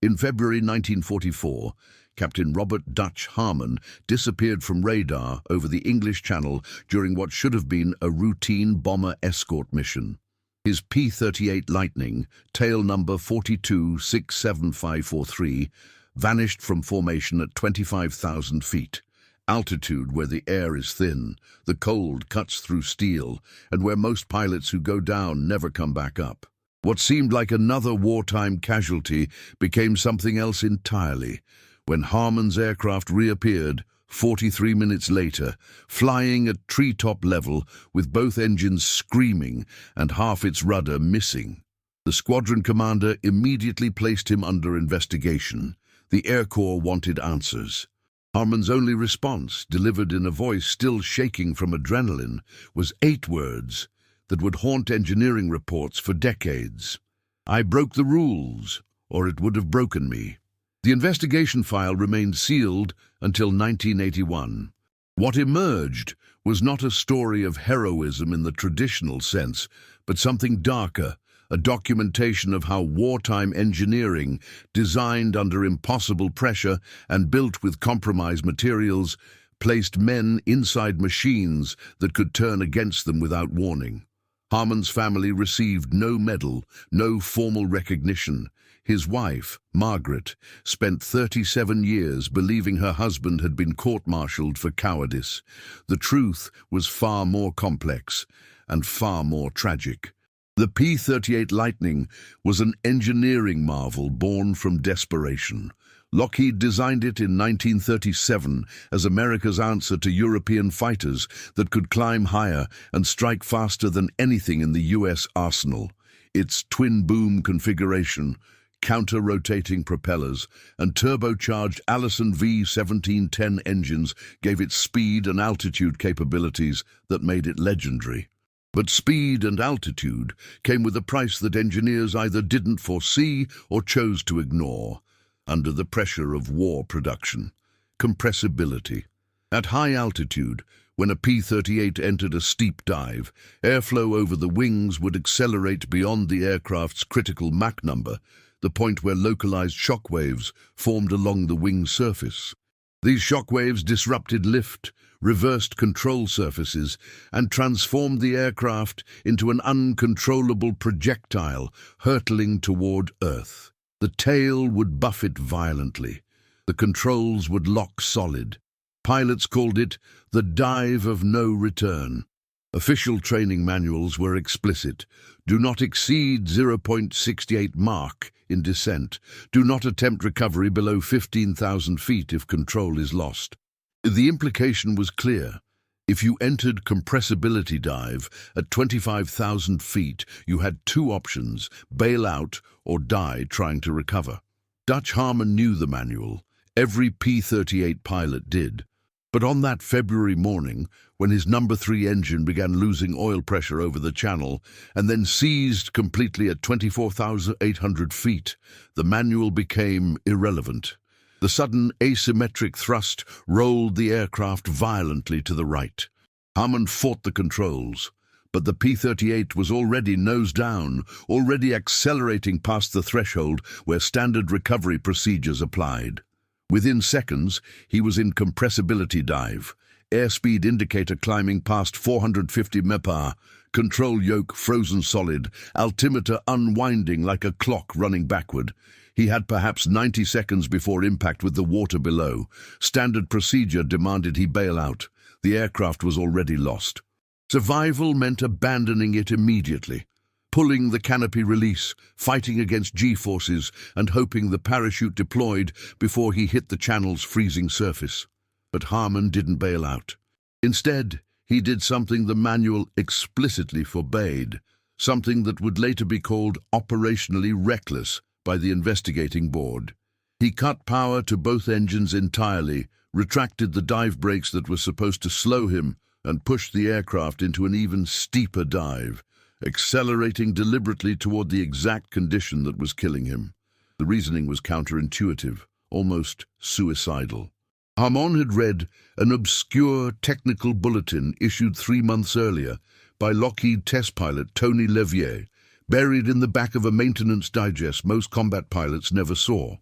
In February 1944, Captain Robert Dutch Harmon disappeared from radar over the English Channel during what should have been a routine bomber escort mission. His P-38 Lightning, tail number 4267543, vanished from formation at 25,000 feet, altitude where the air is thin, the cold cuts through steel, and where most pilots who go down never come back up. What seemed like another wartime casualty became something else entirely, when Harmon's aircraft reappeared 43 minutes later, flying at treetop level with both engines screaming and half its rudder missing. The squadron commander immediately placed him under investigation. The Air Corps wanted answers. Harmon's only response, delivered in a voice still shaking from adrenaline, was 8 words that would haunt engineering reports for decades. "I broke the rules, or it would have broken me." The investigation file remained sealed until 1981. What emerged was not a story of heroism in the traditional sense, but something darker, a documentation of how wartime engineering, designed under impossible pressure and built with compromised materials, placed men inside machines that could turn against them without warning. Harmon's family received no medal, no formal recognition. His wife, Margaret, spent 37 years believing her husband had been court-martialed for cowardice. The truth was far more complex and far more tragic. The P-38 Lightning was an engineering marvel born from desperation. Lockheed designed it in 1937 as America's answer to European fighters that could climb higher and strike faster than anything in the U.S. arsenal. Its twin-boom configuration, counter-rotating propellers, and turbocharged Allison V1710 engines gave it speed and altitude capabilities that made it legendary. But speed and altitude came with a price that engineers either didn't foresee or chose to ignore. Under the pressure of war production, compressibility. At high altitude, when a P-38 entered a steep dive, airflow over the wings would accelerate beyond the aircraft's critical Mach number, the point where localized shock waves formed along the wing surface. These shock waves disrupted lift, reversed control surfaces, and transformed the aircraft into an uncontrollable projectile hurtling toward Earth. The tail would buffet violently. The controls would lock solid. Pilots called it the dive of no return. Official training manuals were explicit. Do not exceed 0.68 Mach in descent. Do not attempt recovery below 15,000 feet if control is lost. The implication was clear. If you entered compressibility dive at 25,000 feet, you had 2 options: bail out or die trying to recover. Dutch Harmon knew the manual. Every P-38 pilot did. But on that February morning, when his number 3 engine began losing oil pressure over the channel and then seized completely at 24,800 feet, the manual became irrelevant. The sudden asymmetric thrust rolled the aircraft violently to the right. Harmon fought the controls, but the P-38 was already nose down, already accelerating past the threshold where standard recovery procedures applied. Within seconds, he was in compressibility dive, airspeed indicator climbing past 450 mph, control yoke frozen solid, altimeter unwinding like a clock running backward. He had perhaps 90 seconds before impact with the water below. Standard procedure demanded he bail out. The aircraft was already lost. Survival meant abandoning it immediately, pulling the canopy release, fighting against G-forces, and hoping the parachute deployed before he hit the channel's freezing surface. But Harmon didn't bail out. Instead, he did something the manual explicitly forbade, something that would later be called operationally reckless by the investigating board. He cut power to both engines entirely, retracted the dive brakes that were supposed to slow him, and pushed the aircraft into an even steeper dive, accelerating deliberately toward the exact condition that was killing him. The reasoning was counterintuitive, almost suicidal. Harmon had read an obscure technical bulletin issued 3 months earlier by Lockheed test pilot Tony Levier, buried in the back of a maintenance digest most combat pilots never saw.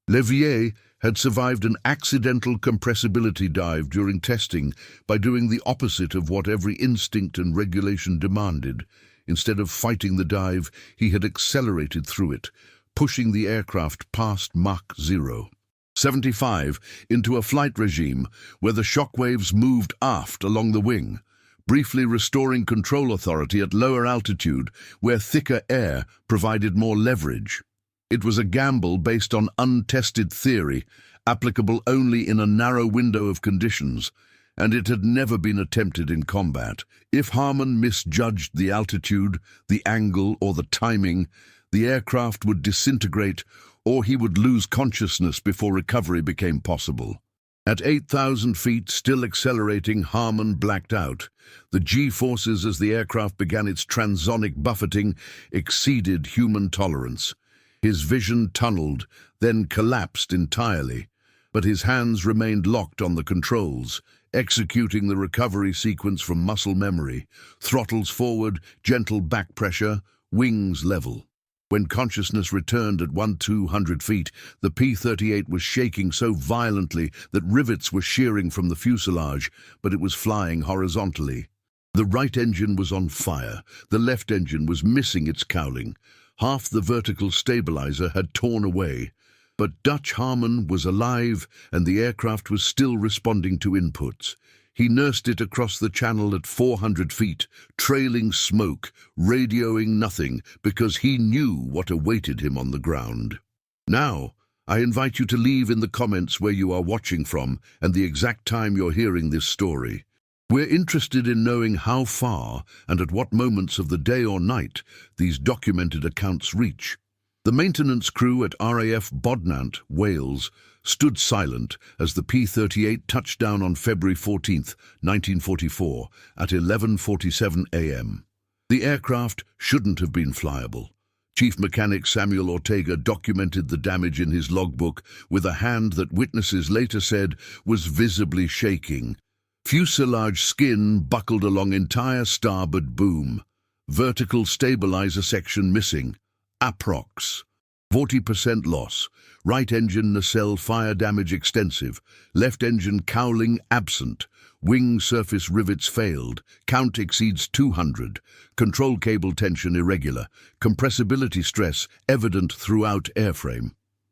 WWII had survived an accidental compressibility dive during testing by doing the opposite of what every instinct and regulation demanded. Instead of fighting the dive, he had accelerated through it, pushing the aircraft past Mach 0.75 into a flight regime where the shock waves moved aft along the wing, briefly restoring control authority at lower altitude where thicker air provided more leverage. It was a gamble based on untested theory, applicable only in a narrow window of conditions, and it had never been attempted in combat. If Harmon misjudged the altitude, the angle, or the timing, the aircraft would disintegrate, or he would lose consciousness before recovery became possible. At 8,000 feet, still accelerating, Harmon blacked out. The G-forces as the aircraft began its transonic buffeting exceeded human tolerance. His vision tunneled, then collapsed entirely, but his hands remained locked on the controls, executing the recovery sequence from muscle memory, throttles forward, gentle back pressure, wings level. When consciousness returned at 1,200 feet, the P-38 was shaking so violently that rivets were shearing from the fuselage, but it was flying horizontally. The right engine was on fire. The left engine was missing its cowling. Half the vertical stabilizer had torn away. But Dutch Harmon was alive, and the aircraft was still responding to inputs. He nursed it across the channel at 400 feet, trailing smoke, radioing nothing, because he knew what awaited him on the ground. Now, I invite you to leave in the comments where you are watching from and the exact time you're hearing this story. We're interested in knowing how far and at what moments of the day or night these documented accounts reach. The maintenance crew at RAF Bodnant, Wales, stood silent as the P-38 touched down on February 14, 1944, at 11:47 a.m. The aircraft shouldn't have been flyable. Chief Mechanic Samuel Ortega documented the damage in his logbook with a hand that witnesses later said was visibly shaking. Fuselage skin buckled along entire starboard boom. Vertical stabilizer section missing. Approx. 40% loss. Right engine nacelle fire damage extensive. Left engine cowling absent. Wing surface rivets failed. Count exceeds 200. Control cable tension irregular. Compressibility stress evident throughout airframe.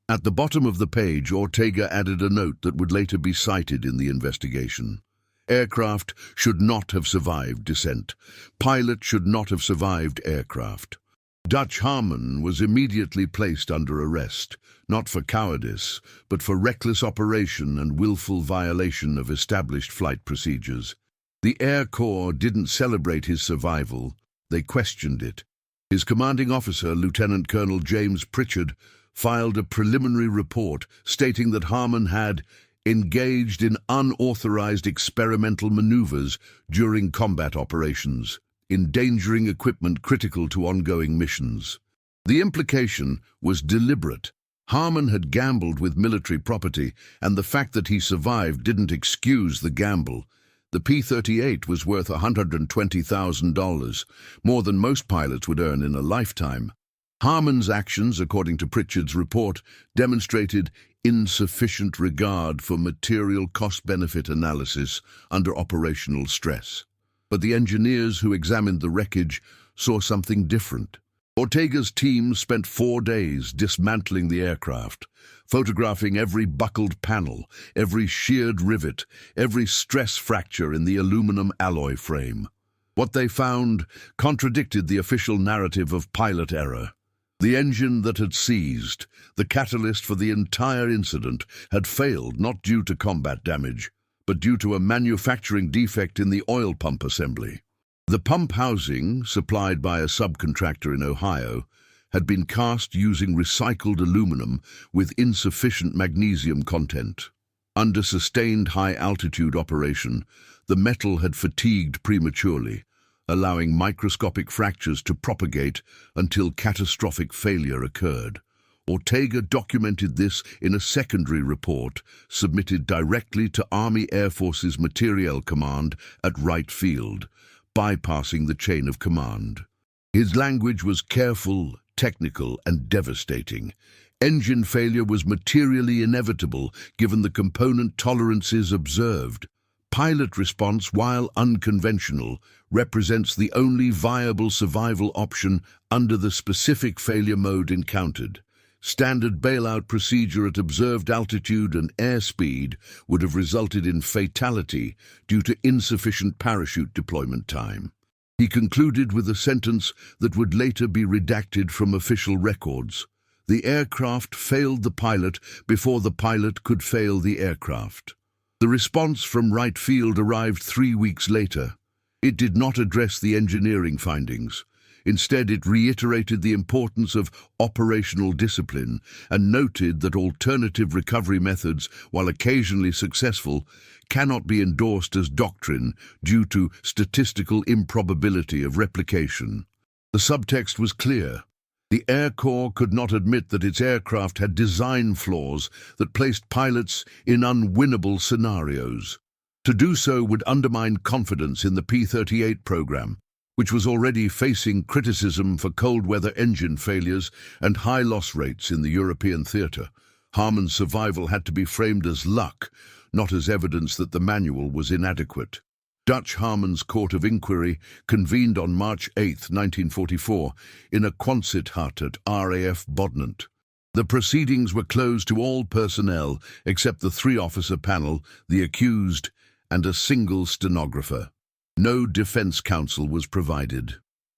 At the bottom of the page, Ortega added a note that would later be cited in the investigation. Aircraft should not have survived descent. Pilot should not have survived aircraft. Dutch Harmon was immediately placed under arrest, not for cowardice, but for reckless operation and willful violation of established flight procedures. The Air Corps didn't celebrate his survival, they questioned it. His commanding officer, Lieutenant Colonel James Pritchard, filed a preliminary report stating that Harmon had engaged in unauthorized experimental maneuvers during combat operations, endangering equipment critical to ongoing missions. The implication was deliberate. Harmon had gambled with military property, and the fact that he survived didn't excuse the gamble. The P-38 was worth $120,000, more than most pilots would earn in a lifetime. Harmon's actions, according to Pritchard's report, demonstrated insufficient regard for material cost-benefit analysis under operational stress. But the engineers who examined the wreckage saw something different. Ortega's team spent 4 days dismantling the aircraft, photographing every buckled panel, every sheared rivet, every stress fracture in the aluminum alloy frame. What they found contradicted the official narrative of pilot error. The engine that had seized, the catalyst for the entire incident, had failed not due to combat damage, but due to a manufacturing defect in the oil pump assembly. The pump housing, supplied by a subcontractor in Ohio, had been cast using recycled aluminum with insufficient magnesium content. Under sustained high-altitude operation, the metal had fatigued prematurely, allowing microscopic fractures to propagate until catastrophic failure occurred. Ortega documented this in a secondary report submitted directly to Army Air Force's Materiel Command at Wright Field, bypassing the chain of command. His language was careful, technical, and devastating. Engine failure was materially inevitable given the component tolerances observed. Pilot response, while unconventional, represents the only viable survival option under the specific failure mode encountered. Standard bailout procedure at observed altitude and airspeed would have resulted in fatality due to insufficient parachute deployment time. He concluded with a sentence that would later be redacted from official records. The aircraft failed the pilot before the pilot could fail the aircraft. The response from Wright Field arrived 3 weeks later. It did not address the engineering findings. Instead, it reiterated the importance of operational discipline and noted that alternative recovery methods, while occasionally successful, cannot be endorsed as doctrine due to statistical improbability of replication. The subtext was clear. The Air Corps could not admit that its aircraft had design flaws that placed pilots in unwinnable scenarios. To do so would undermine confidence in the P-38 program, which was already facing criticism for cold weather engine failures and high loss rates in the European theatre. Harmon's survival had to be framed as luck, not as evidence that the manual was inadequate. Dutch Harmon's Court of Inquiry convened on March 8, 1944, in a Quonset hut at RAF Bodnant. The proceedings were closed to all personnel except the 3-officer panel, the accused, and a single stenographer. No defense counsel was provided.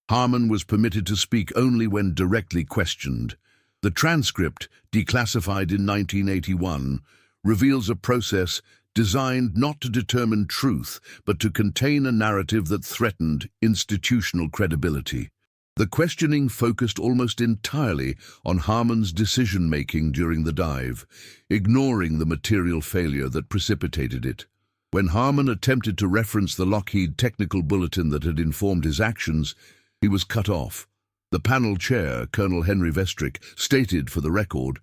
Harmon was permitted to speak only when directly questioned. The transcript, declassified in 1981, reveals a process designed not to determine truth, but to contain a narrative that threatened institutional credibility. The questioning focused almost entirely on Harmon's decision-making during the dive, ignoring the material failure that precipitated it. When Harmon attempted to reference the Lockheed technical bulletin that had informed his actions, he was cut off. The panel chair, Colonel Henry Vestrick, stated for the record,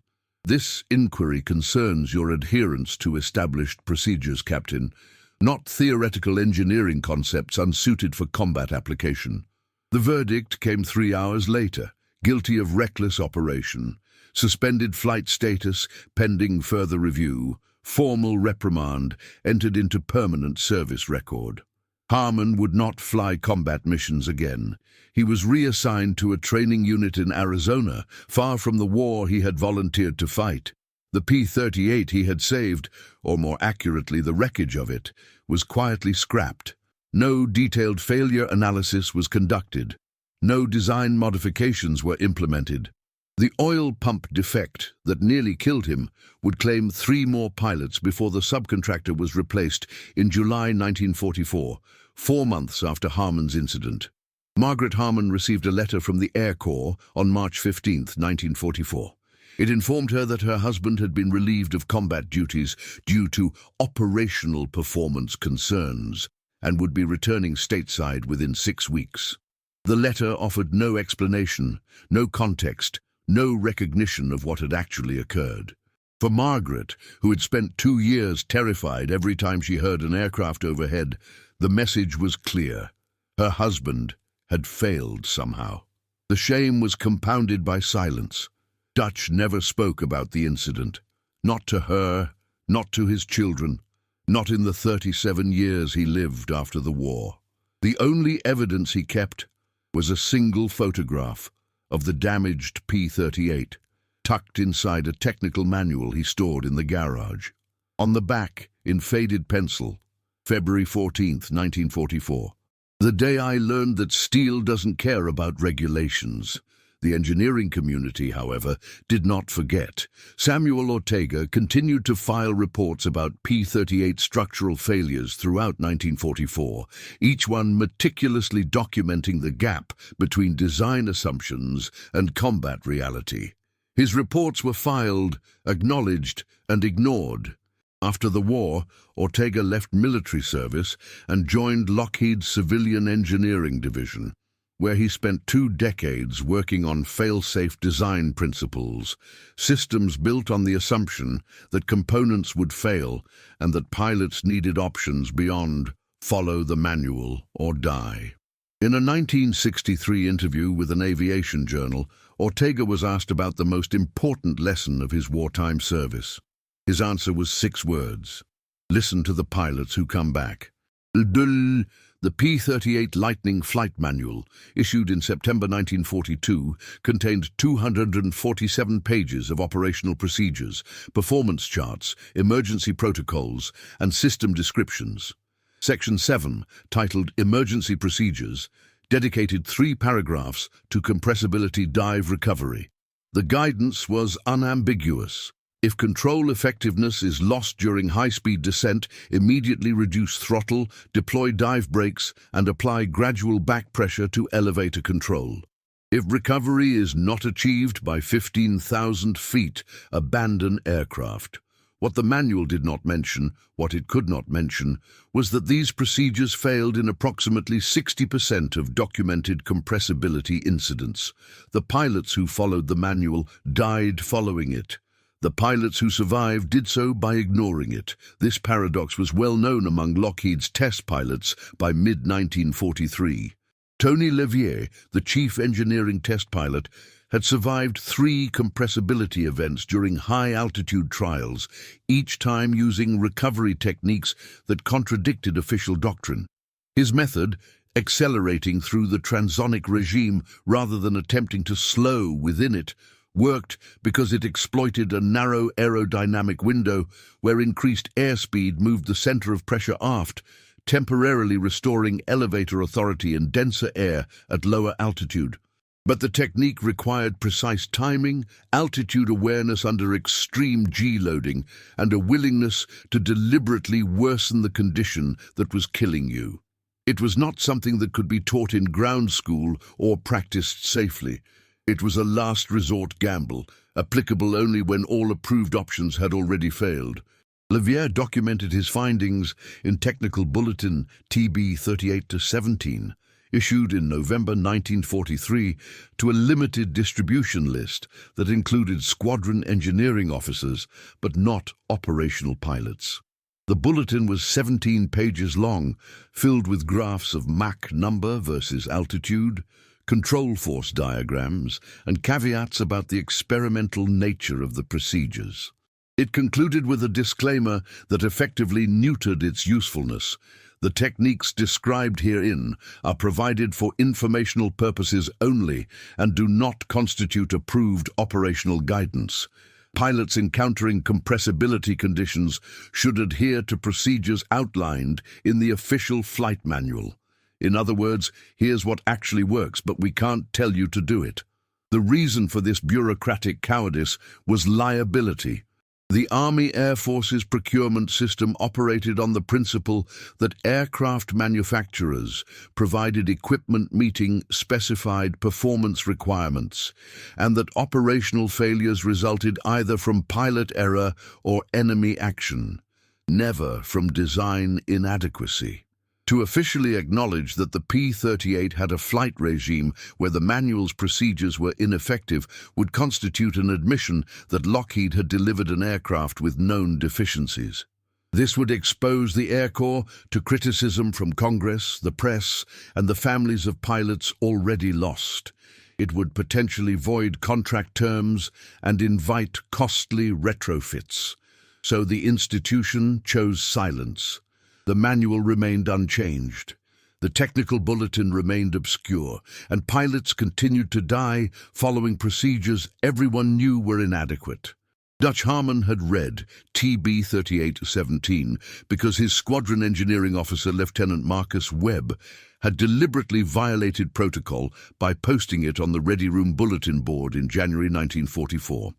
"This inquiry concerns your adherence to established procedures, Captain, not theoretical engineering concepts unsuited for combat application." The verdict came 3 hours later, guilty of reckless operation, suspended flight status pending further review, formal reprimand entered into permanent service record. Harmon would not fly combat missions again. He was reassigned to a training unit in Arizona, far from the war he had volunteered to fight. The P-38 he had saved, or more accurately the wreckage of it, was quietly scrapped. No detailed failure analysis was conducted. No design modifications were implemented. The oil pump defect that nearly killed him would claim 3 more pilots before the subcontractor was replaced in July 1944, 4 months after Harmon's incident. Margaret Harmon received a letter from the Air Corps on March 15, 1944. It informed her that her husband had been relieved of combat duties due to operational performance concerns and would be returning stateside within 6 weeks. The letter offered no explanation, no context, no recognition of what had actually occurred. For Margaret, who had spent 2 years terrified every time she heard an aircraft overhead, the message was clear. Her husband had failed somehow. The shame was compounded by silence. Dutch never spoke about the incident. Not to her, not to his children, not in the 37 years he lived after the war. The only evidence he kept was a single photograph of the damaged P-38, tucked inside a technical manual he stored in the garage. On the back, in faded pencil, February 14, 1944. "The day I learned that steel doesn't care about regulations." The engineering community, however, did not forget. Samuel Ortega continued to file reports about P-38 structural failures throughout 1944, each one meticulously documenting the gap between design assumptions and combat reality. His reports were filed, acknowledged, and ignored. After the war, Ortega left military service and joined Lockheed's Civilian Engineering Division, where he spent 2 decades working on fail-safe design principles, systems built on the assumption that components would fail and that pilots needed options beyond follow the manual or die. In a 1963 interview with an aviation journal, Ortega was asked about the most important lesson of his wartime service. His answer was 6 words. Listen to the pilots who come back. The P-38 Lightning Flight Manual, issued in September 1942, contained 247 pages of operational procedures, performance charts, emergency protocols, and system descriptions. Section 7, titled Emergency Procedures, dedicated 3 paragraphs to compressibility dive recovery. The guidance was unambiguous. If control effectiveness is lost during high-speed descent, immediately reduce throttle, deploy dive brakes, and apply gradual back pressure to elevator control. If recovery is not achieved by 15,000 feet, abandon aircraft. What the manual did not mention, what it could not mention, was that these procedures failed in approximately 60% of documented compressibility incidents. The pilots who followed the manual died following it. The pilots who survived did so by ignoring it. This paradox was well known among Lockheed's test pilots by mid-1943. Tony Levier, the chief engineering test pilot, had survived 3 compressibility events during high-altitude trials, each time using recovery techniques that contradicted official doctrine. His method, accelerating through the transonic regime rather than attempting to slow within it, worked because it exploited a narrow aerodynamic window where increased airspeed moved the center of pressure aft, temporarily restoring elevator authority in denser air at lower altitude. But the technique required precise timing, altitude awareness under extreme G-loading, and a willingness to deliberately worsen the condition that was killing you. It was not something that could be taught in ground school or practiced safely. It was a last resort gamble, applicable only when all approved options had already failed. Levier documented his findings in Technical Bulletin TB38-17, issued in November 1943 to a limited distribution list that included squadron engineering officers, but not operational pilots. The bulletin was 17 pages long, filled with graphs of Mach number versus altitude, control force diagrams, and caveats about the experimental nature of the procedures. It concluded with a disclaimer that effectively neutered its usefulness. The techniques described herein are provided for informational purposes only and do not constitute approved operational guidance. Pilots encountering compressibility conditions should adhere to procedures outlined in the official flight manual. In other words, here's what actually works, but we can't tell you to do it. The reason for this bureaucratic cowardice was liability. The Army Air Force's procurement system operated on the principle that aircraft manufacturers provided equipment meeting specified performance requirements, and that operational failures resulted either from pilot error or enemy action, never from design inadequacy. To officially acknowledge that the P-38 had a flight regime where the manual's procedures were ineffective would constitute an admission that Lockheed had delivered an aircraft with known deficiencies. This would expose the Air Corps to criticism from Congress, the press, and the families of pilots already lost. It would potentially void contract terms and invite costly retrofits. So the institution chose silence. The manual remained unchanged. The technical bulletin remained obscure, and pilots continued to die following procedures everyone knew were inadequate. Dutch Harmon had read TB38-17 because his squadron engineering officer, Lieutenant Marcus Webb, had deliberately violated protocol by posting it on the Ready Room bulletin board in January 1944.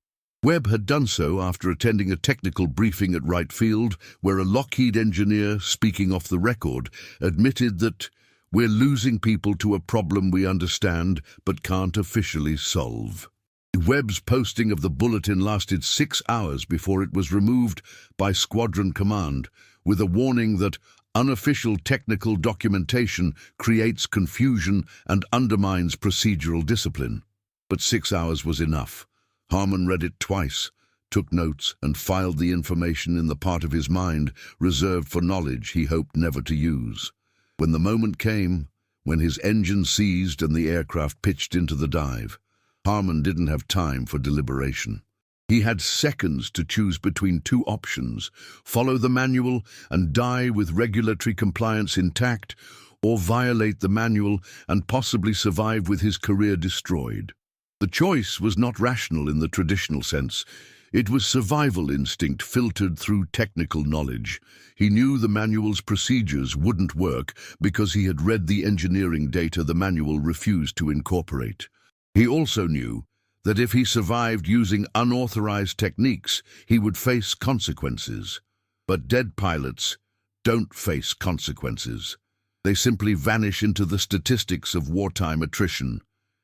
Webb had done so after attending a technical briefing at Wright Field, where a Lockheed engineer, speaking off the record, admitted that we're losing people to a problem we understand but can't officially solve. Webb's posting of the bulletin lasted 6 hours before it was removed by Squadron Command, with a warning that unofficial technical documentation creates confusion and undermines procedural discipline. But 6 hours was enough. Harmon read it twice, took notes, and filed the information in the part of his mind reserved for knowledge he hoped never to use. When the moment came, when his engine seized and the aircraft pitched into the dive, Harmon didn't have time for deliberation. He had seconds to choose between two options: follow the manual and die with regulatory compliance intact, or violate the manual and possibly survive with his career destroyed. The choice was not rational in the traditional sense. It was survival instinct filtered through technical knowledge. He knew the manual's procedures wouldn't work because he had read the engineering data the manual refused to incorporate. He also knew that if he survived using unauthorized techniques, he would face consequences. But dead pilots don't face consequences. They simply vanish into the statistics of wartime attrition,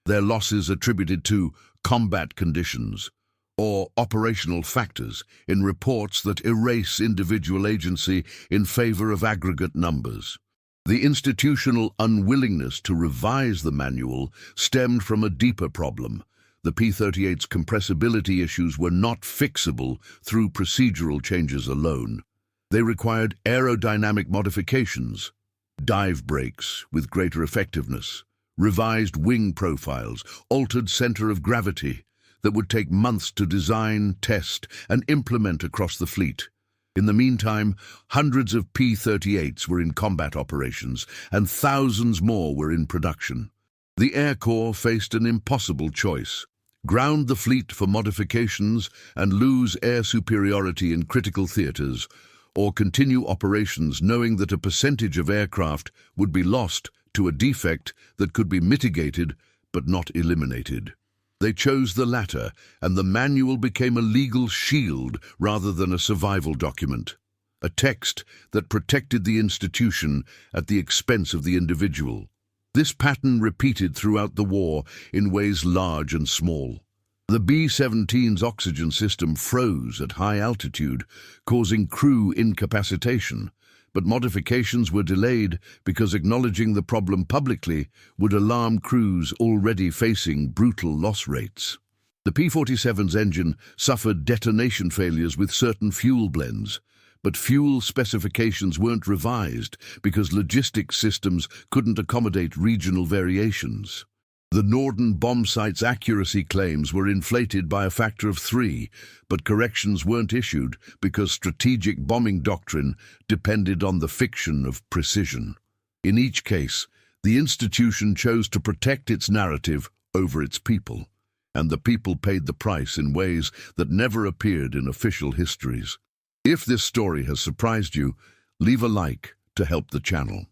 their losses attributed to combat conditions or operational factors in reports that erase individual agency in favor of aggregate numbers. The institutional unwillingness to revise the manual stemmed from a deeper problem. The P-38's compressibility issues were not fixable through procedural changes alone. They required aerodynamic modifications, dive brakes with greater effectiveness, revised wing profiles, altered center of gravity that would take months to design, test, and implement across the fleet. In the meantime, hundreds of P-38s were in combat operations, and thousands more were in production. The Air Corps faced an impossible choice: ground the fleet for modifications and lose air superiority in critical theaters, or continue operations knowing that a percentage of aircraft would be lost to a defect that could be mitigated but not eliminated. They chose the latter, and the manual became a legal shield rather than a survival document, a text that protected the institution at the expense of the individual. This pattern repeated throughout the war in ways large and small. The B-17's oxygen system froze at high altitude, causing crew incapacitation, but modifications were delayed because acknowledging the problem publicly would alarm crews already facing brutal loss rates. The P-47's engine suffered detonation failures with certain fuel blends, but fuel specifications weren't revised because logistics systems couldn't accommodate regional variations. The Norden bomb site's accuracy claims were inflated by a factor of 3, but corrections weren't issued because strategic bombing doctrine depended on the fiction of precision. In each case, the institution chose to protect its narrative over its people, and the people paid the price in ways that never appeared in official histories. If this story has surprised you, leave a like to help the channel.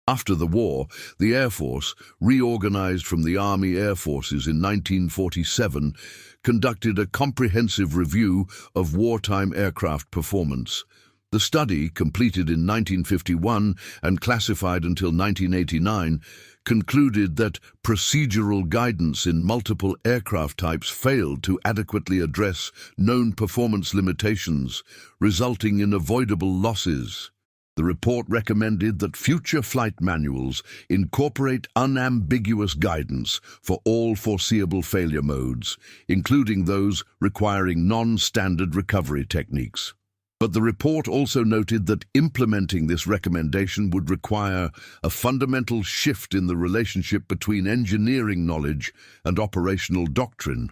After the war, the Air Force, reorganized from the Army Air Forces in 1947, conducted a comprehensive review of wartime aircraft performance. The study, completed in 1951 and classified until 1989, concluded that procedural guidance in multiple aircraft types failed to adequately address known performance limitations, resulting in avoidable losses. The report recommended that future flight manuals incorporate unambiguous guidance for all foreseeable failure modes, including those requiring non-standard recovery techniques. But the report also noted that implementing this recommendation would require a fundamental shift in the relationship between engineering knowledge and operational doctrine,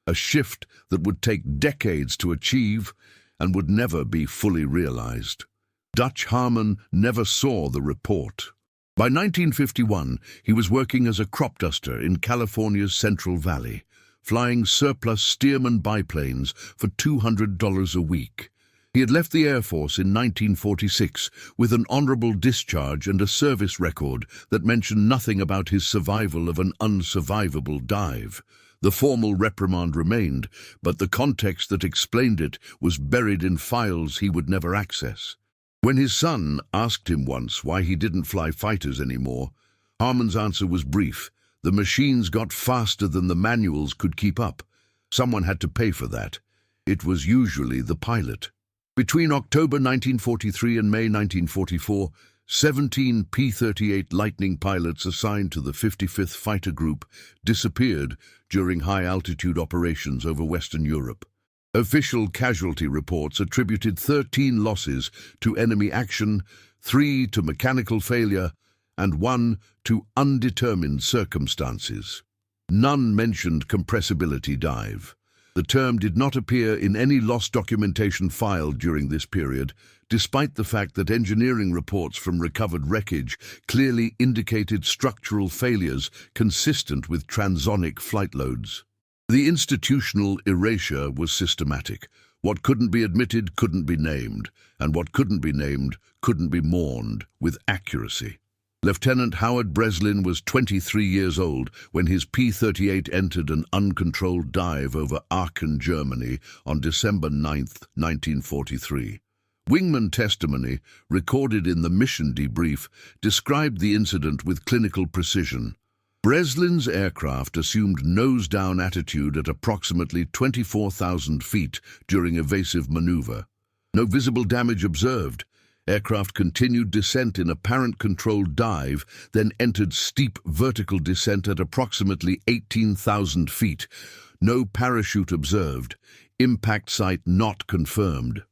a shift that would take decades to achieve and would never be fully realized. Dutch Harmon never saw the report. By 1951, he was working as a crop duster in California's Central Valley, flying surplus Stearman biplanes for $200 a week. He had left the Air Force in 1946 with an honorable discharge and a service record that mentioned nothing about his survival of an unsurvivable dive. The formal reprimand remained, but the context that explained it was buried in files he would never access. When his son asked him once why he didn't fly fighters anymore, Harmon's answer was brief: the machines got faster than the manuals could keep up. Someone had to pay for that. It was usually the pilot. Between October 1943 and May 1944, 17 P-38 Lightning pilots assigned to the 55th Fighter Group disappeared during high-altitude operations over Western Europe. Official casualty reports attributed 13 losses to enemy action, 3 to mechanical failure, and 1 to undetermined circumstances. None mentioned compressibility dive. The term did not appear in any lost documentation filed during this period, despite the fact that engineering reports from recovered wreckage clearly indicated structural failures consistent with transonic flight loads. The institutional erasure was systematic. What couldn't be admitted couldn't be named, and what couldn't be named couldn't be mourned with accuracy. Lieutenant Howard Breslin was 23 years old when his P-38 entered an uncontrolled dive over Aachen, Germany on December 9, 1943. Wingman testimony, recorded in the mission debrief, described the incident with clinical precision. Breslin's aircraft assumed nose-down attitude at approximately 24,000 feet during evasive maneuver. No visible damage observed. Aircraft continued descent in apparent controlled dive, then entered steep vertical descent at approximately 18,000 feet. No parachute observed. Impact site not confirmed.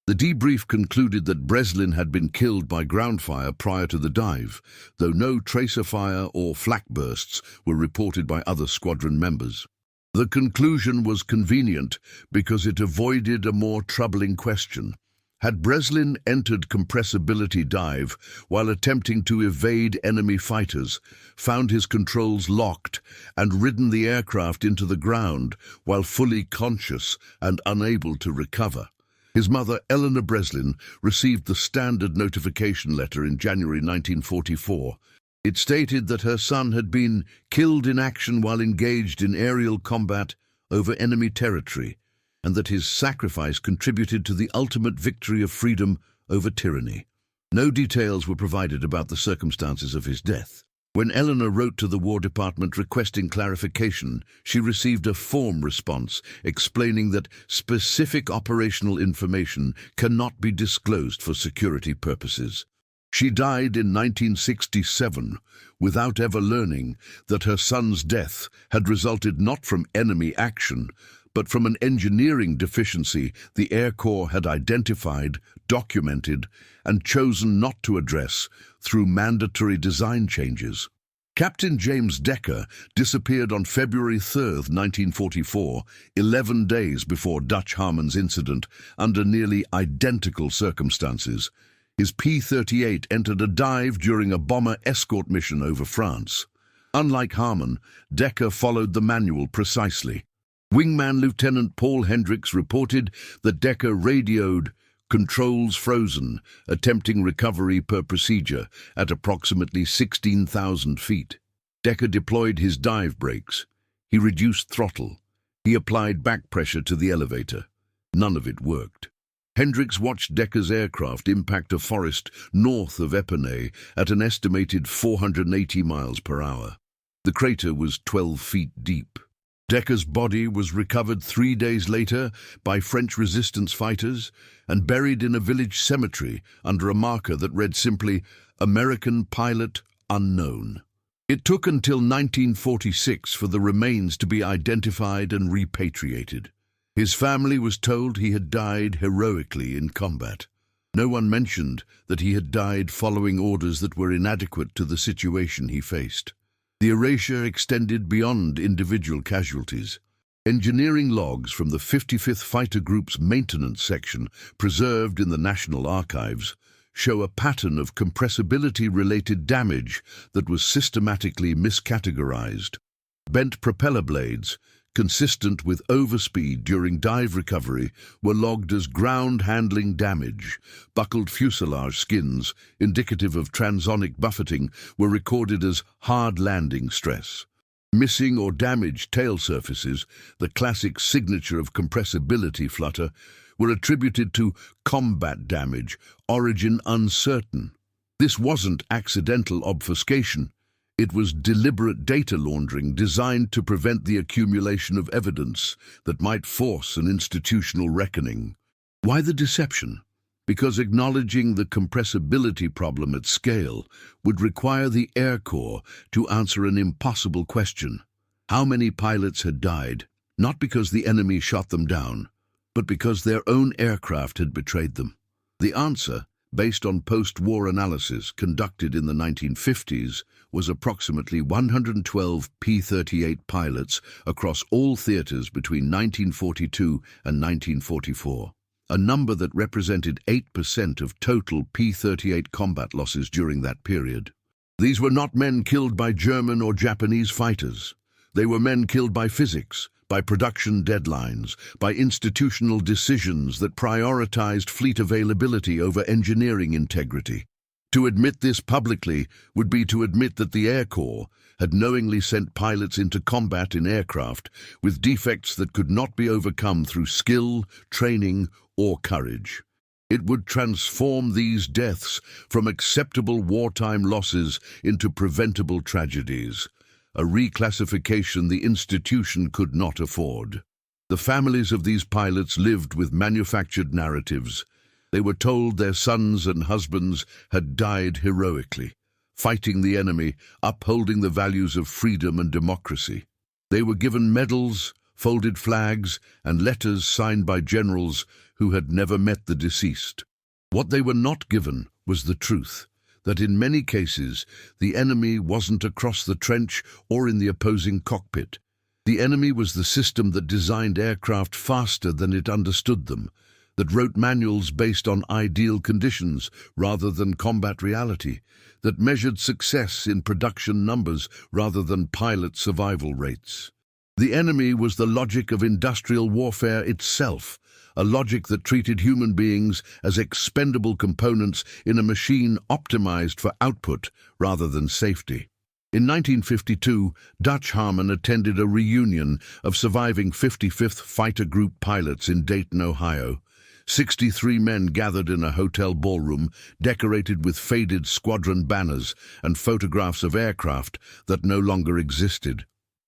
The debrief concluded that Breslin had been killed by ground fire prior to the dive, though no tracer fire or flak bursts were reported by other squadron members. The conclusion was convenient because it avoided a more troubling question. Had Breslin entered compressibility dive while attempting to evade enemy fighters, found his controls locked, and ridden the aircraft into the ground while fully conscious and unable to recover? His mother, Eleanor Breslin, received the standard notification letter in January 1944. It stated that her son had been killed in action while engaged in aerial combat over enemy territory, and that his sacrifice contributed to the ultimate victory of freedom over tyranny. No details were provided about the circumstances of his death. When Eleanor wrote to the War Department requesting clarification, she received a form response explaining that specific operational information cannot be disclosed for security purposes. She died in 1967 without ever learning that her son's death had resulted not from enemy action, but from an engineering deficiency the Air Corps had identified, documented, and chosen not to address through mandatory design changes. Captain James Decker disappeared on February 3, 1944, 11 days before Dutch Harmon's incident, under nearly identical circumstances. His P-38 entered a dive during a bomber escort mission over France. Unlike Harmon, Decker followed the manual precisely. Wingman Lieutenant Paul Hendricks reported that Decker radioed "controls frozen, attempting recovery per procedure" at approximately 16,000 feet. Decker deployed his dive brakes. He reduced throttle. He applied back pressure to the elevator. None of it worked. Hendricks watched Decker's aircraft impact a forest north of Epernay at an estimated 480 miles per hour. The crater was 12 feet deep. Decker's body was recovered 3 days later by French resistance fighters and buried in a village cemetery under a marker that read simply, "American pilot unknown." It took until 1946 for the remains to be identified and repatriated. His family was told he had died heroically in combat. No one mentioned that he had died following orders that were inadequate to the situation he faced. The erasure extended beyond individual casualties. Engineering logs from the 55th Fighter Group's maintenance section, preserved in the National Archives, show a pattern of compressibility-related damage that was systematically miscategorized. Bent propeller blades, consistent with overspeed during dive recovery, were logged as ground handling damage. Buckled fuselage skins, indicative of transonic buffeting, were recorded as hard landing stress. Missing or damaged tail surfaces, the classic signature of compressibility flutter, were attributed to combat damage, origin uncertain. This wasn't accidental obfuscation. It was deliberate data laundering designed to prevent the accumulation of evidence that might force an institutional reckoning. Why the deception? Because acknowledging the compressibility problem at scale would require the Air Corps to answer an impossible question. How many pilots had died, not because the enemy shot them down, but because their own aircraft had betrayed them? The answer, based on post-war analysis conducted in the 1950s, was approximately 112 P-38 pilots across all theaters between 1942 and 1944, a number that represented 8% of total P-38 combat losses during that period. These were not men killed by German or Japanese fighters. They were men killed by physics, by production deadlines, by institutional decisions that prioritized fleet availability over engineering integrity. To admit this publicly would be to admit that the Air Corps had knowingly sent pilots into combat in aircraft with defects that could not be overcome through skill, training, or courage. It would transform these deaths from acceptable wartime losses into preventable tragedies, a reclassification the institution could not afford. The families of these pilots lived with manufactured narratives. They were told their sons and husbands had died heroically, fighting the enemy, upholding the values of freedom and democracy. They were given medals, folded flags, and letters signed by generals who had never met the deceased. What they were not given was the truth, that in many cases the enemy wasn't across the trench or in the opposing cockpit. The enemy was the system that designed aircraft faster than it understood them, that wrote manuals based on ideal conditions rather than combat reality, that measured success in production numbers rather than pilot survival rates. The enemy was the logic of industrial warfare itself, a logic that treated human beings as expendable components in a machine optimized for output rather than safety. In 1952, Dutch Harmon attended a reunion of surviving 55th Fighter Group pilots in Dayton, Ohio. 63 men gathered in a hotel ballroom decorated with faded squadron banners and photographs of aircraft that no longer existed.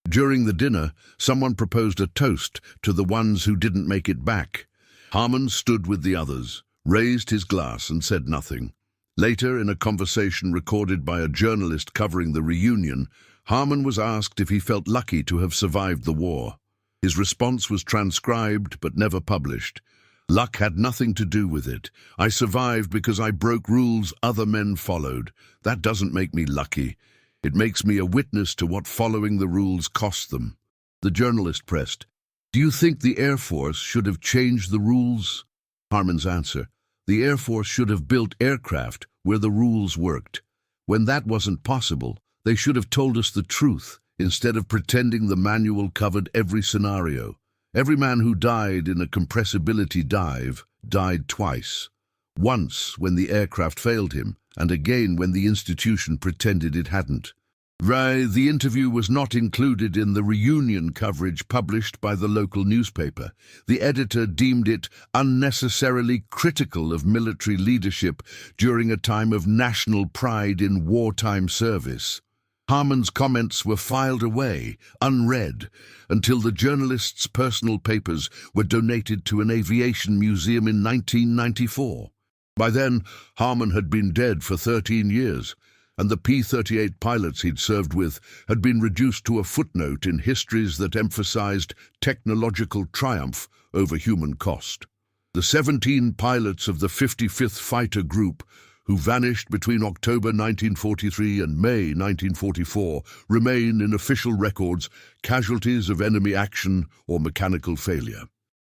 During the dinner, someone proposed a toast to the ones who didn't make it back. Harmon stood with the others, raised his glass and said nothing. Later, in a conversation recorded by a journalist covering the reunion, Harmon was asked if he felt lucky to have survived the war. His response was transcribed but never published. "Luck had nothing to do with it. I survived because I broke rules other men followed. That doesn't make me lucky. It makes me a witness to what following the rules cost them." The journalist pressed, "Do you think the Air Force should have changed the rules?" Harmon's answer, "The Air Force should have built aircraft where the rules worked. When that wasn't possible, they should have told us the truth instead of pretending the manual covered every scenario. Every man who died in a compressibility dive died twice. Once when the aircraft failed him, and again when the institution pretended it hadn't." The interview was not included in the reunion coverage published by the local newspaper. The editor deemed it unnecessarily critical of military leadership during a time of national pride in wartime service. Harmon's comments were filed away, unread, until the journalist's personal papers were donated to an aviation museum in 1994. By then, Harmon had been dead for 13 years, and the P-38 pilots he'd served with had been reduced to a footnote in histories that emphasized technological triumph over human cost. The 17 pilots of the 55th Fighter Group who vanished between October 1943 and May 1944 remain in official records casualties of enemy action or mechanical failure.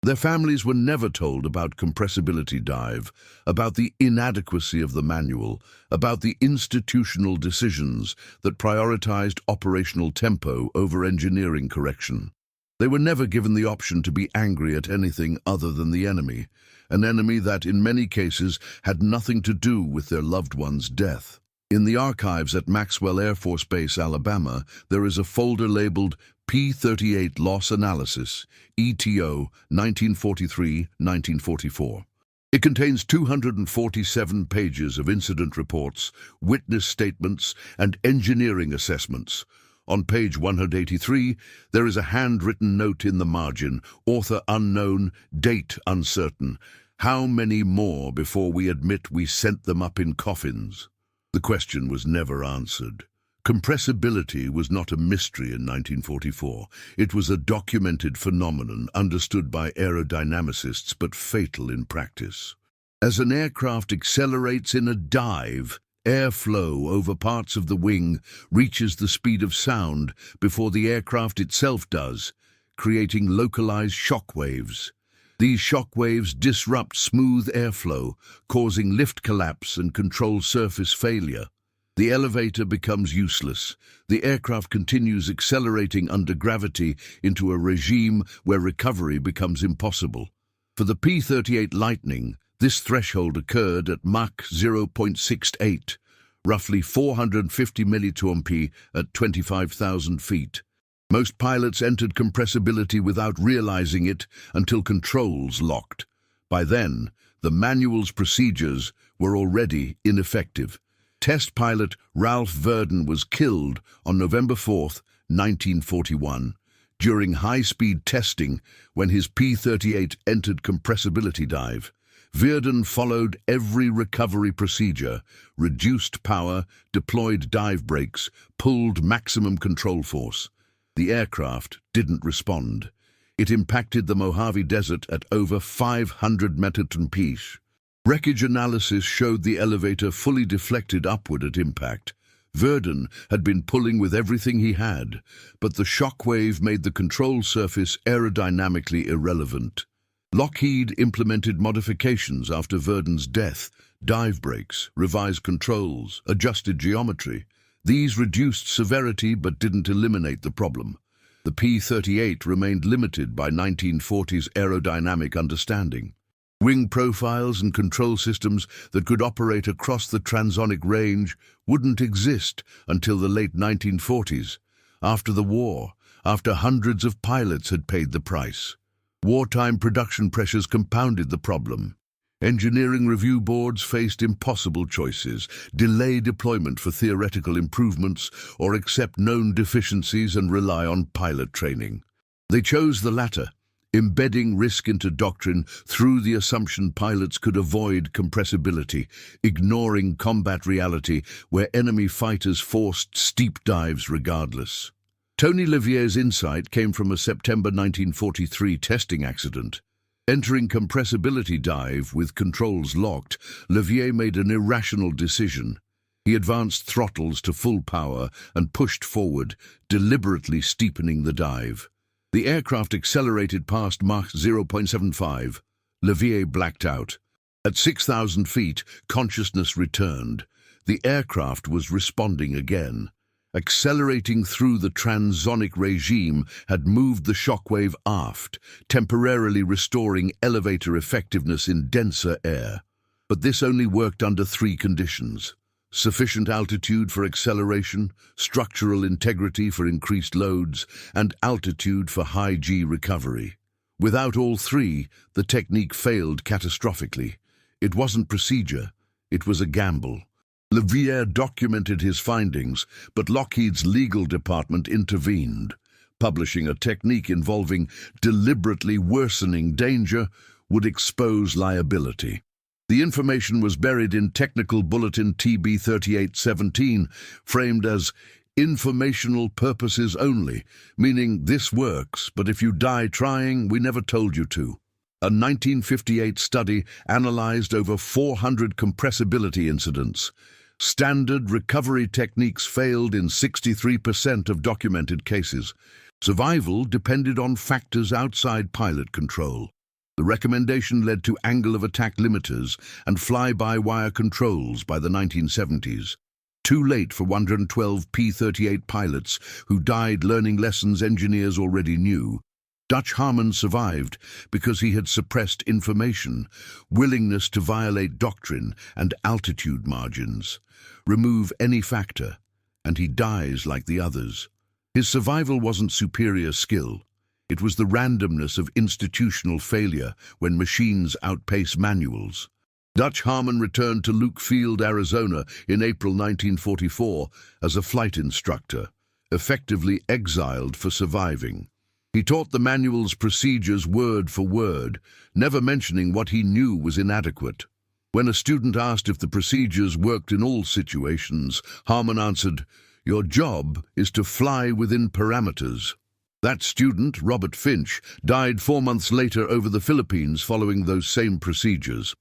Their families were never told about compressibility dive, about the inadequacy of the manual, about the institutional decisions that prioritized operational tempo over engineering correction. They were never given the option to be angry at anything other than the enemy, an enemy that in many cases had nothing to do with their loved one's death. In the archives at Maxwell Air Force Base, Alabama, there is a folder labeled P-38 Loss Analysis, ETO 1943-1944. It contains 247 pages of incident reports, witness statements, and engineering assessments. On page 183, there is a handwritten note in the margin, author unknown, date uncertain. How many more before we admit we sent them up in coffins? The question was never answered. Compressibility was not a mystery in 1944. It was a documented phenomenon understood by aerodynamicists but fatal in practice. As an aircraft accelerates in a dive, airflow over parts of the wing reaches the speed of sound before the aircraft itself does, creating localized shock waves. These shock waves disrupt smooth airflow, causing lift collapse and control surface failure. The elevator becomes useless. The aircraft continues accelerating under gravity into a regime where recovery becomes impossible. For the P-38 Lightning, this threshold occurred at Mach 0.68, roughly 450 millitorn at 25,000 feet. Most pilots entered compressibility without realizing it until controls locked. By then, the manual's procedures were already ineffective. Test pilot Ralph Verdon was killed on November 4, 1941, during high-speed testing when his P-38 entered compressibility dive. Verdon followed every recovery procedure, reduced power, deployed dive brakes, pulled maximum control force. The aircraft didn't respond. It impacted the Mojave Desert at over 500 metorn. Wreckage analysis showed the elevator fully deflected upward at impact. Verdon had been pulling with everything he had, but the shock wave made the control surface aerodynamically irrelevant. Lockheed implemented modifications after Verdon's death: dive brakes, revised controls, adjusted geometry. These reduced severity but didn't eliminate the problem. The P-38 remained limited by 1940s aerodynamic understanding. Wing profiles and control systems that could operate across the transonic range wouldn't exist until the late 1940s, after the war, after hundreds of pilots had paid the price. Wartime production pressures compounded the problem. Engineering review boards faced impossible choices: delay deployment for theoretical improvements or accept known deficiencies and rely on pilot training. They chose the latter, embedding risk into doctrine through the assumption pilots could avoid compressibility, ignoring combat reality where enemy fighters forced steep dives regardless. Tony Levier's insight came from a September 1943 testing accident. Entering compressibility dive with controls locked, Levier made an irrational decision. He advanced throttles to full power and pushed forward, deliberately steepening the dive. The aircraft accelerated past Mach 0.75. Levier blacked out. At 6,000 feet, consciousness returned. The aircraft was responding again. Accelerating through the transonic regime had moved the shockwave aft, temporarily restoring elevator effectiveness in denser air. But this only worked under three conditions: sufficient altitude for acceleration, structural integrity for increased loads, and altitude for high G recovery. Without all three, the technique failed catastrophically. It wasn't procedure, it was a gamble. Levier documented his findings, but Lockheed's legal department intervened. Publishing a technique involving deliberately worsening danger would expose liability. The information was buried in Technical Bulletin TB 3817, framed as informational purposes only, meaning this works, but if you die trying, we never told you to. A 1958 study analyzed over 400 compressibility incidents. Standard recovery techniques failed in 63% of documented cases. Survival depended on factors outside pilot control. The recommendation led to angle of attack limiters and fly-by-wire controls by the 1970s. Too late for 112 P-38 pilots who died learning lessons engineers already knew. Dutch Harmon survived because he had suppressed information, willingness to violate doctrine, and altitude margins. Remove any factor, and he dies like the others. His survival wasn't superior skill. It was the randomness of institutional failure when machines outpace manuals. Dutch Harmon returned to Luke Field, Arizona in April 1944 as a flight instructor, effectively exiled for surviving. He taught the manual's procedures word for word, never mentioning what he knew was inadequate. When a student asked if the procedures worked in all situations, Harmon answered, "Your job is to fly within parameters." That student, Robert Finch, died 4 months later over the Philippines following those same procedures.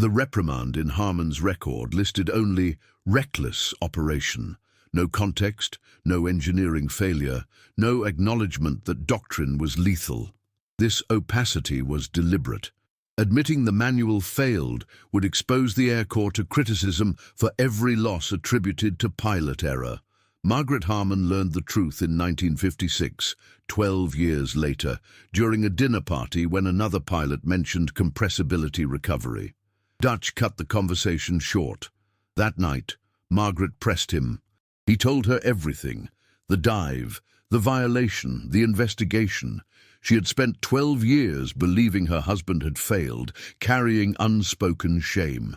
The reprimand in Harmon's record listed only reckless operation. No context, no engineering failure, no acknowledgement that doctrine was lethal. This opacity was deliberate. Admitting the manual failed would expose the Air Corps to criticism for every loss attributed to pilot error. Margaret Harmon learned the truth in 1956, 12 years later, during a dinner party when another pilot mentioned compressibility recovery. Dutch cut the conversation short. That night, Margaret pressed him. He told her everything: the dive, the violation, the investigation. She had spent 12 years believing her husband had failed, carrying unspoken shame.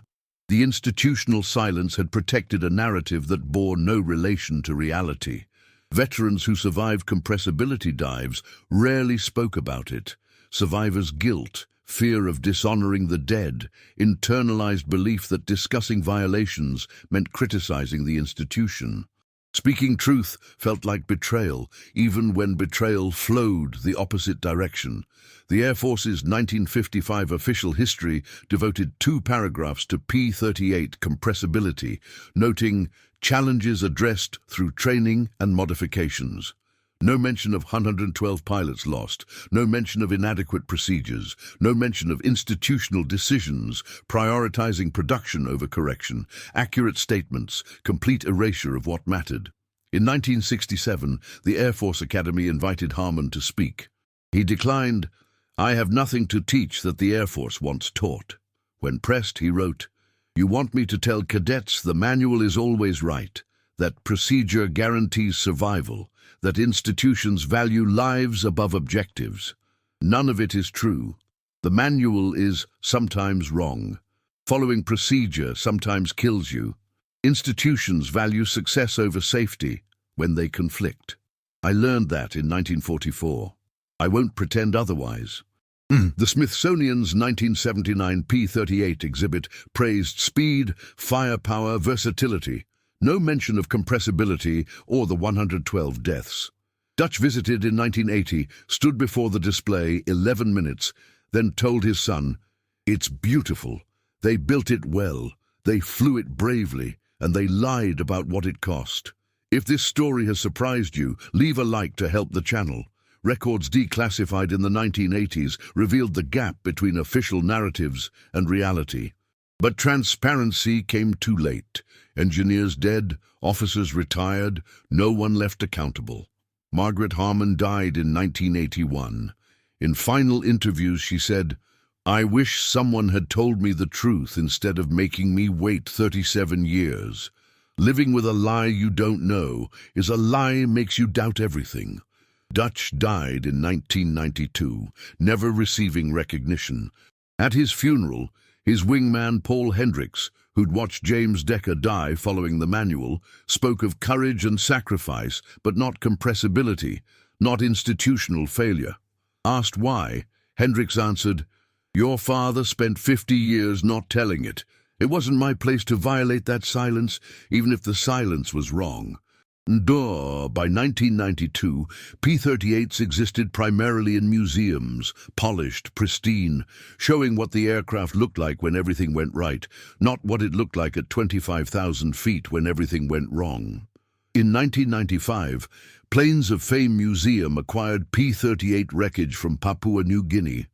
The institutional silence had protected a narrative that bore no relation to reality. Veterans who survived compressibility dives rarely spoke about it. Survivors' guilt, fear of dishonoring the dead, internalized belief that discussing violations meant criticizing the institution. Speaking truth felt like betrayal, even when betrayal flowed the opposite direction. The Air Force's 1955 official history devoted 2 paragraphs to P-38 compressibility, noting challenges addressed through training and modifications. No mention of 112 pilots lost, no mention of inadequate procedures, no mention of institutional decisions, prioritizing production over correction, accurate statements, complete erasure of what mattered. In 1967, the Air Force Academy invited Harmon to speak. He declined, "I have nothing to teach that the Air Force wants taught." When pressed, he wrote, "You want me to tell cadets the manual is always right, that procedure guarantees survival, that institutions value lives above objectives. None of it is true. The manual is sometimes wrong. Following procedure sometimes kills you. Institutions value success over safety when they conflict. I learned that in 1944. I won't pretend otherwise." The Smithsonian's 1979 P-38 exhibit praised speed, firepower, versatility. No mention of compressibility or the 112 deaths. Dutch visited in 1980, stood before the display 11 minutes, then told his son, "It's beautiful. They built it well. They flew it bravely, and they lied about what it cost." If this story has surprised you, leave a like to help the channel. Records declassified in the 1980s revealed the gap between official narratives and reality. But transparency came too late. Engineers dead, officers retired, no one left accountable. Margaret Harmon died in 1981. In final interviews she said, "I wish someone had told me the truth instead of making me wait 37 years. Living with a lie you don't know is a lie makes you doubt everything." Dutch died in 1992, never receiving recognition. At his funeral, his wingman Paul Hendricks, who'd watched James Decker die following the manual, spoke of courage and sacrifice, but not compressibility, not institutional failure. Asked why, Hendricks answered, "Your father spent 50 years not telling it. It wasn't my place to violate that silence, even if the silence was wrong." By 1992, P-38s existed primarily in museums, polished, pristine, showing what the aircraft looked like when everything went right, not what it looked like at 25,000 feet when everything went wrong. In 1995, Planes of Fame Museum acquired P-38 wreckage from Papua New Guinea.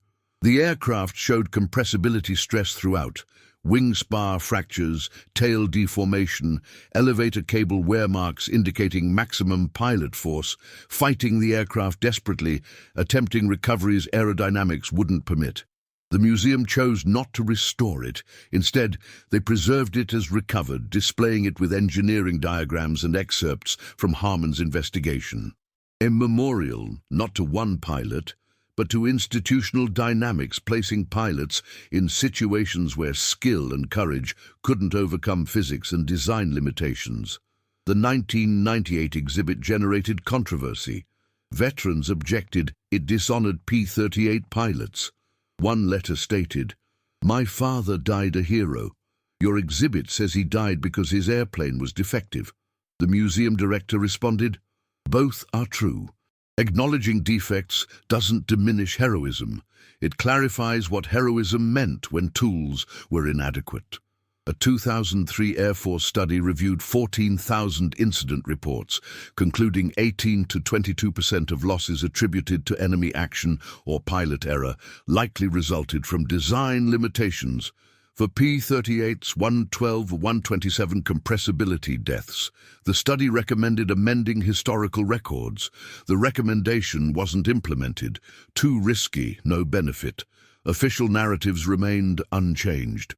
The aircraft showed compressibility stress throughout: wing spar fractures, tail deformation, elevator cable wear marks indicating maximum pilot force, fighting the aircraft desperately, attempting recoveries aerodynamics wouldn't permit. The museum chose not to restore it. Instead, they preserved it as recovered, displaying it with engineering diagrams and excerpts from Harmon's investigation. A memorial, not to one pilot, but to institutional dynamics placing pilots in situations where skill and courage couldn't overcome physics and design limitations. The 1998 exhibit generated controversy. Veterans objected it dishonored P-38 pilots. One letter stated, "My father died a hero. Your exhibit says he died because his airplane was defective." The museum director responded, "Both are true. Acknowledging defects doesn't diminish heroism. It clarifies what heroism meant when tools were inadequate. A 2003 Air Force study reviewed 14,000 incident reports, concluding 18 to 22% of losses attributed to enemy action or pilot error likely resulted from design limitations. For P-38's 112-127 compressibility deaths, the study recommended amending historical records. The recommendation wasn't implemented. Too risky, no benefit. Official narratives remained unchanged.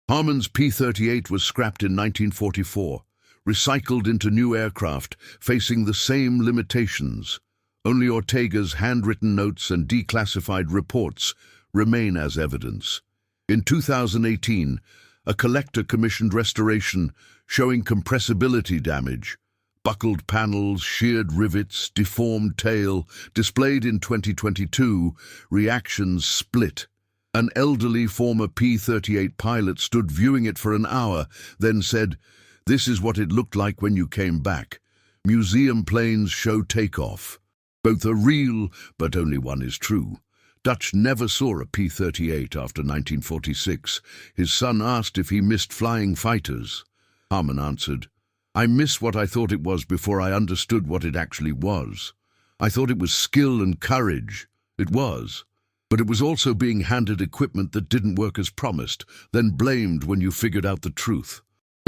Harmon's P-38 was scrapped in 1944, recycled into new aircraft, facing the same limitations. Only Ortega's handwritten notes and declassified reports remain as evidence. In 2018, a collector commissioned restoration showing compressibility damage. Buckled panels, sheared rivets, deformed tail, displayed in 2022, reactions split. An elderly former P-38 pilot stood viewing it for an hour, then said, "This is what it looked like when you came back. Museum planes show takeoff." Both are real, but only one is true. Dutch never saw a P-38 after 1946. His son asked if he missed flying fighters. Harmon answered, "I miss what I thought it was before I understood what it actually was. I thought it was skill and courage. It was. But it was also being handed equipment that didn't work as promised, then blamed when you figured out the truth."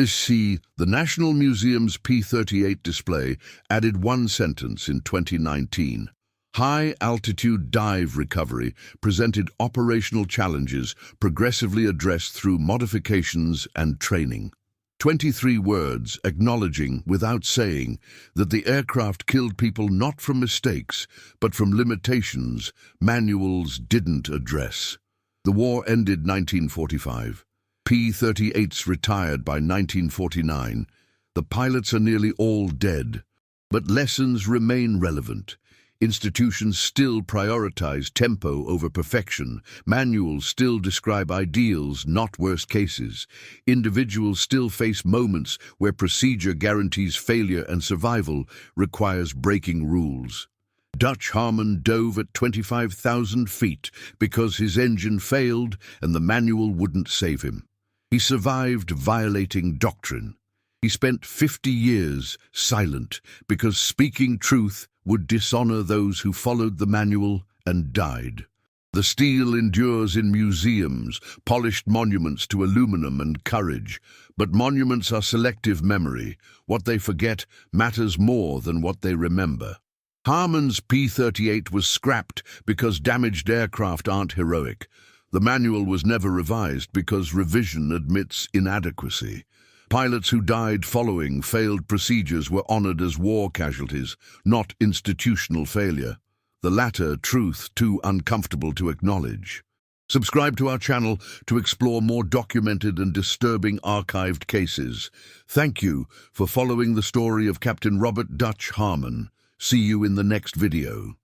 See, the National Museum's P-38 display added one sentence in 2019. High-altitude dive recovery presented operational challenges progressively addressed through modifications and training. 23 words acknowledging, without saying, that the aircraft killed people not from mistakes, but from limitations manuals didn't address. The war ended 1945. P-38s retired by 1949. The pilots are nearly all dead. But lessons remain relevant. Institutions still prioritize tempo over perfection. Manuals still describe ideals, not worst cases. Individuals still face moments where procedure guarantees failure and survival requires breaking rules. Dutch Harmon dove at 25,000 feet because his engine failed and the manual wouldn't save him. He survived violating doctrine. He spent 50 years silent because speaking truth would dishonor those who followed the manual and died. The steel endures in museums, polished monuments to aluminum and courage. But monuments are selective memory. What they forget matters more than what they remember. Harmon's P-38 was scrapped because damaged aircraft aren't heroic. The manual was never revised because revision admits inadequacy. Pilots who died following failed procedures were honored as war casualties, not institutional failure. The latter truth too uncomfortable to acknowledge. Subscribe to our channel to explore more documented and disturbing archived cases. Thank you for following the story of Captain Robert Dutch Harmon. See you in the next video.